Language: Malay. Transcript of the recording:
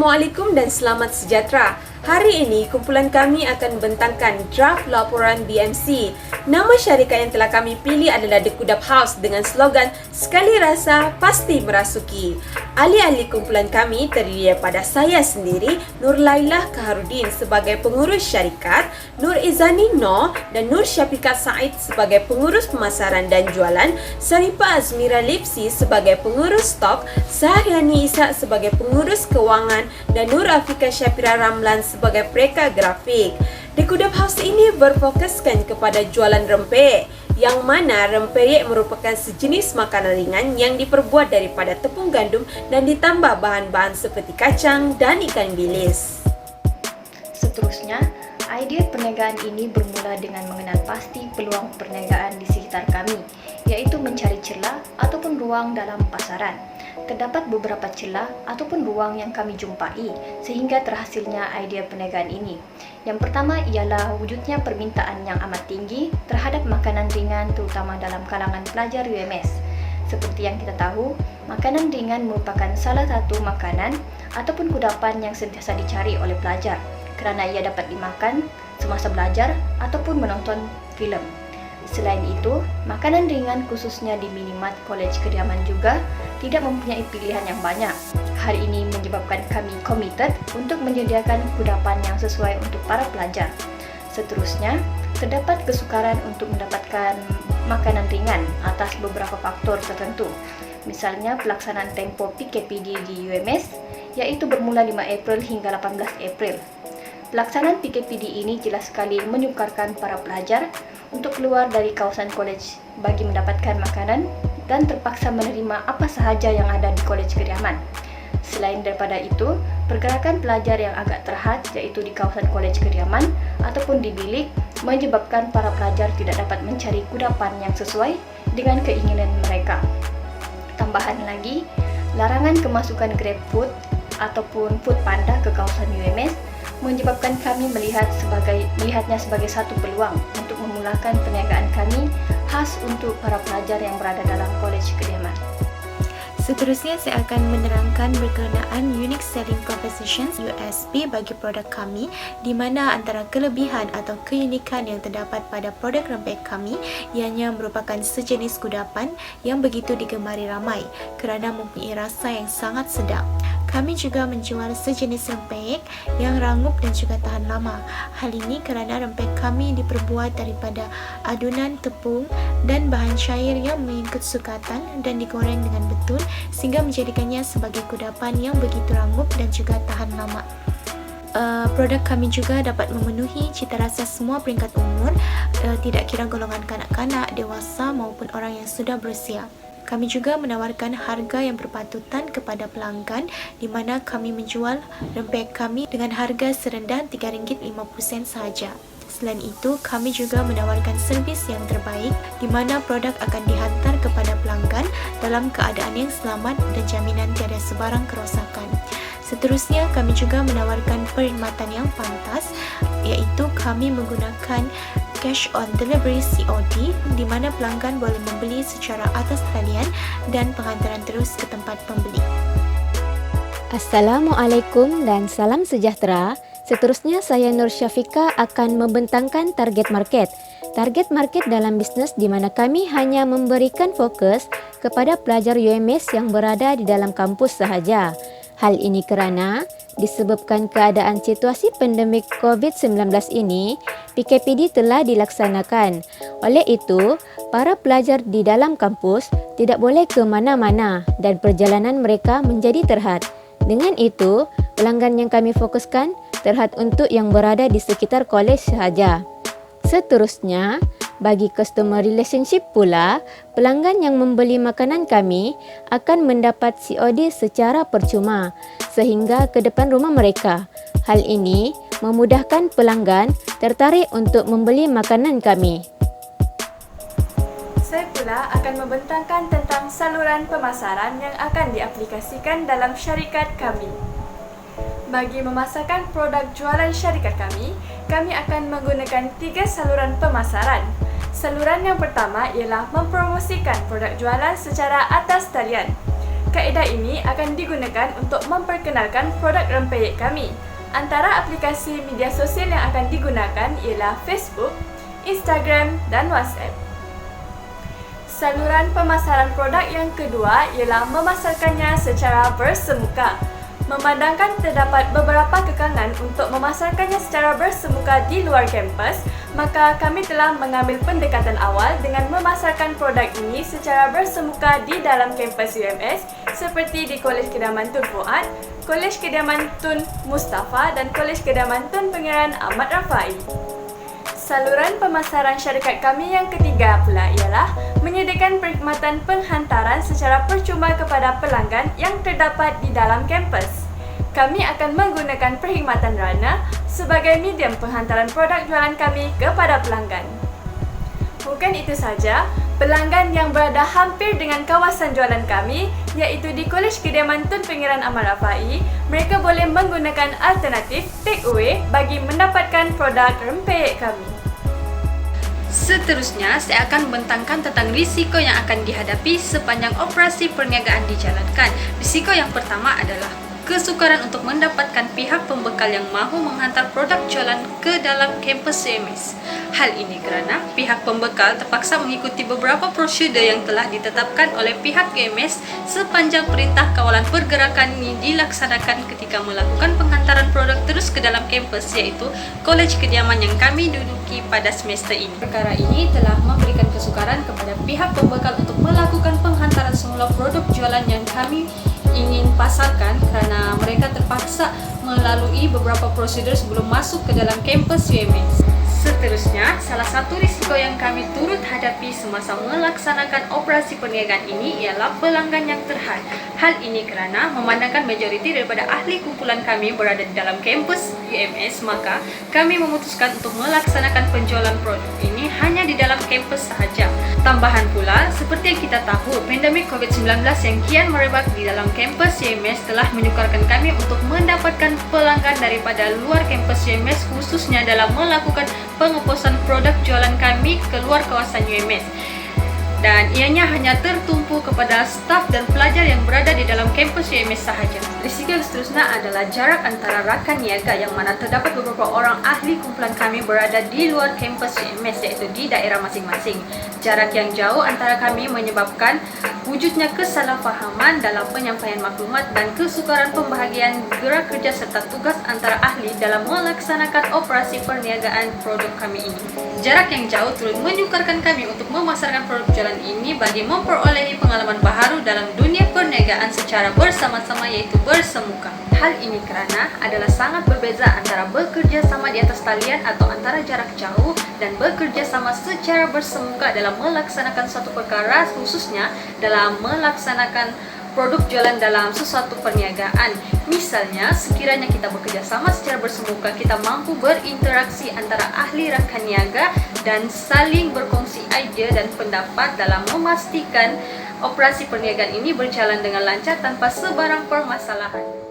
Assalamualaikum dan selamat sejahtera. Hari ini, kumpulan kami akan membentangkan draft laporan BMC. Nama syarikat yang telah kami pilih adalah The Kudap House dengan slogan Sekali Rasa, Pasti Merasuki. Ahli-ahli kumpulan kami terdiri daripada saya sendiri, Nur Lailah Kaharudin sebagai pengurus syarikat, Nur Izani Noh dan Nur Syafiqah Said sebagai pengurus pemasaran dan jualan, Saripah Azmira Lipsi sebagai pengurus stok, Sahriani Ishak sebagai pengurus kewangan dan Nur Afika Syafira Ramlan sebagai pereka grafik. The Kudap House ini berfokuskan kepada jualan rempeyek, yang mana rempeyek merupakan sejenis makanan ringan yang diperbuat daripada tepung gandum dan ditambah bahan-bahan seperti kacang dan ikan bilis. Seterusnya, idea perniagaan ini bermula dengan mengenal pasti peluang perniagaan di sekitar kami, iaitu mencari celah ataupun ruang dalam pasaran. Terdapat beberapa celah ataupun ruang yang kami jumpai sehingga terhasilnya idea perniagaan ini. Yang pertama ialah wujudnya permintaan yang amat tinggi terhadap makanan ringan terutama dalam kalangan pelajar UMS. Seperti yang kita tahu, makanan ringan merupakan salah satu makanan ataupun kudapan yang sentiasa dicari oleh pelajar kerana ia dapat dimakan semasa belajar ataupun menonton filem. Selain itu, makanan ringan khususnya di minimat Kolej Kediaman juga tidak mempunyai pilihan yang banyak. Hal ini menyebabkan kami komited untuk menyediakan kudapan yang sesuai untuk para pelajar. Seterusnya, terdapat kesukaran untuk mendapatkan makanan ringan atas beberapa faktor tertentu. Misalnya pelaksanaan tempoh PKPD di UMS, iaitu bermula 5 April hingga 18 April. Pelaksanaan PKPD ini jelas sekali menyukarkan para pelajar untuk keluar dari kawasan kolej bagi mendapatkan makanan dan terpaksa menerima apa sahaja yang ada di Kolej Kediaman. Selain daripada itu, pergerakan pelajar yang agak terhad iaitu di kawasan Kolej Kediaman ataupun di bilik menyebabkan para pelajar tidak dapat mencari kudapan yang sesuai dengan keinginan mereka. Tambahan lagi, larangan kemasukan GrabFood ataupun Foodpanda ke kawasan UMS menyebabkan kami melihatnya sebagai satu peluang untuk memulakan perniagaan kami khas untuk para pelajar yang berada dalam Kolej Kediaman. Seterusnya saya akan menerangkan berkenaan Unique Selling Propositions USP bagi produk kami, di mana antara kelebihan atau keunikan yang terdapat pada produk rempeyek kami ianya merupakan sejenis kudapan yang begitu digemari ramai kerana mempunyai rasa yang sangat sedap. Kami juga menjual sejenis rempeyek yang rangup dan juga tahan lama. Hal ini kerana rempeyek kami diperbuat daripada adunan tepung dan bahan cair yang mengikut sukatan dan digoreng dengan betul sehingga menjadikannya sebagai kudapan yang begitu rangup dan juga tahan lama. Produk kami juga dapat memenuhi cita rasa semua peringkat umur, tidak kira golongan kanak-kanak, dewasa maupun orang yang sudah berusia. Kami juga menawarkan harga yang berpatutan kepada pelanggan di mana kami menjual rempeyek kami dengan harga serendah RM3.50 sahaja. Selain itu, kami juga menawarkan servis yang terbaik di mana produk akan dihantar kepada pelanggan dalam keadaan yang selamat dan jaminan tiada sebarang kerosakan. Seterusnya, kami juga menawarkan perkhidmatan yang pantas iaitu kami menggunakan cash on delivery COD di mana pelanggan boleh membeli secara atas talian dan penghantaran terus ke tempat pembeli. Assalamualaikum dan salam sejahtera. Seterusnya saya Nur Syafiqah akan membentangkan target market. Target market dalam bisnes di mana kami hanya memberikan fokus kepada pelajar UMS yang berada di dalam kampus sahaja. Hal ini kerana disebabkan keadaan situasi pandemik COVID-19 ini, PKPD telah dilaksanakan. Oleh itu, para pelajar di dalam kampus tidak boleh ke mana-mana dan perjalanan mereka menjadi terhad. Dengan itu, pelanggan yang kami fokuskan terhad untuk yang berada di sekitar kolej sahaja. Seterusnya, bagi customer relationship pula, pelanggan yang membeli makanan kami akan mendapat COD secara percuma sehingga ke depan rumah mereka. Hal ini memudahkan pelanggan tertarik untuk membeli makanan kami. Saya pula akan membentangkan tentang saluran pemasaran yang akan diaplikasikan dalam syarikat kami. Bagi memasarkan produk jualan syarikat kami akan menggunakan 3 saluran pemasaran. Saluran yang pertama ialah mempromosikan produk jualan secara atas talian. Kaedah ini akan digunakan untuk memperkenalkan produk rempeyek kami. Antara aplikasi media sosial yang akan digunakan ialah Facebook, Instagram dan WhatsApp. Saluran pemasaran produk yang kedua ialah memasarkannya secara bersemuka. Memandangkan terdapat beberapa kekangan untuk memasarkannya secara bersemuka di luar kampus, maka kami telah mengambil pendekatan awal dengan memasarkan produk ini secara bersemuka di dalam kampus UMS seperti di Kolej Kediaman Tun Fuad, Kolej Kediaman Tun Mustafa dan Kolej Kediaman Tun Pangeran Ahmad Rafai. Saluran pemasaran syarikat kami yang ketiga pula ialah menyediakan perkhidmatan penghantaran secara percuma kepada pelanggan yang terdapat di dalam kampus. Kami akan menggunakan perkhidmatan Rana sebagai medium penghantaran produk jualan kami kepada pelanggan. Bukan itu saja, pelanggan yang berada hampir dengan kawasan jualan kami, iaitu di Kolej Kediaman Tun Pangeran Ahmad Rafai, mereka boleh menggunakan alternatif take away bagi mendapatkan produk rempeyek kami. Seterusnya, saya akan membentangkan tentang risiko yang akan dihadapi sepanjang operasi perniagaan dijalankan. Risiko yang pertama adalah kesukaran untuk mendapatkan pihak pembekal yang mahu menghantar produk jualan ke dalam kampus UMS. Hal ini kerana pihak pembekal terpaksa mengikuti beberapa prosedur yang telah ditetapkan oleh pihak UMS sepanjang perintah kawalan pergerakan ini dilaksanakan ketika melakukan penghantaran produk terus ke dalam kampus, iaitu Kolej Kediaman yang kami duduki pada semester ini. Perkara ini telah memberikan kesukaran kepada pihak pembekal untuk melakukan penghantaran semula produk jualan yang kami ingin pasarkan kerana mereka terpaksa melalui beberapa prosedur sebelum masuk ke dalam kampus UMS. Seterusnya, salah satu risiko yang kami turut hadapi semasa melaksanakan operasi perniagaan ini ialah pelanggan yang terhad. Hal ini kerana memandangkan majoriti daripada ahli kumpulan kami berada di dalam kampus UMS, maka kami memutuskan untuk melaksanakan penjualan produk ini hanya di dalam kampus sahaja. Tambahan pula, seperti yang kita tahu, pandemik COVID-19 yang kian merebak di dalam kampus UMS telah menyukarkan kami untuk mendapatkan pelanggan daripada luar kampus UMS, khususnya dalam melakukan pengeposan produk jualan kami keluar kawasan UMS. Dan ianya hanya tertumpu kepada staf dan pelajar yang berada di dalam kampus UMS sahaja. Risiko yang seterusnya adalah jarak antara rakan niaga, yang mana terdapat beberapa orang ahli kumpulan kami berada di luar kampus UMS, iaitu di daerah masing-masing. Jarak yang jauh antara kami menyebabkan wujudnya kesalahfahaman dalam penyampaian maklumat dan kesukaran pembahagian gerak kerja serta tugas antara ahli dalam melaksanakan operasi perniagaan produk kami ini. Jarak yang jauh turut menyukarkan kami untuk memasarkan produk jualan ini bagi memperolehi pengalaman baharu dalam dunia perniagaan secara bersama-sama, yaitu bersemuka. Hal ini kerana adalah sangat berbeza antara bekerja sama di atas talian atau antara jarak jauh dan bekerja sama secara bersemuka dalam melaksanakan suatu perkara, khususnya dalam melaksanakan produk jualan dalam sesuatu perniagaan. Misalnya, sekiranya kita bekerja sama secara bersemuka, kita mampu berinteraksi antara ahli rakan niaga dan saling berkongsi idea dan pendapat dalam memastikan operasi perniagaan ini berjalan dengan lancar tanpa sebarang permasalahan.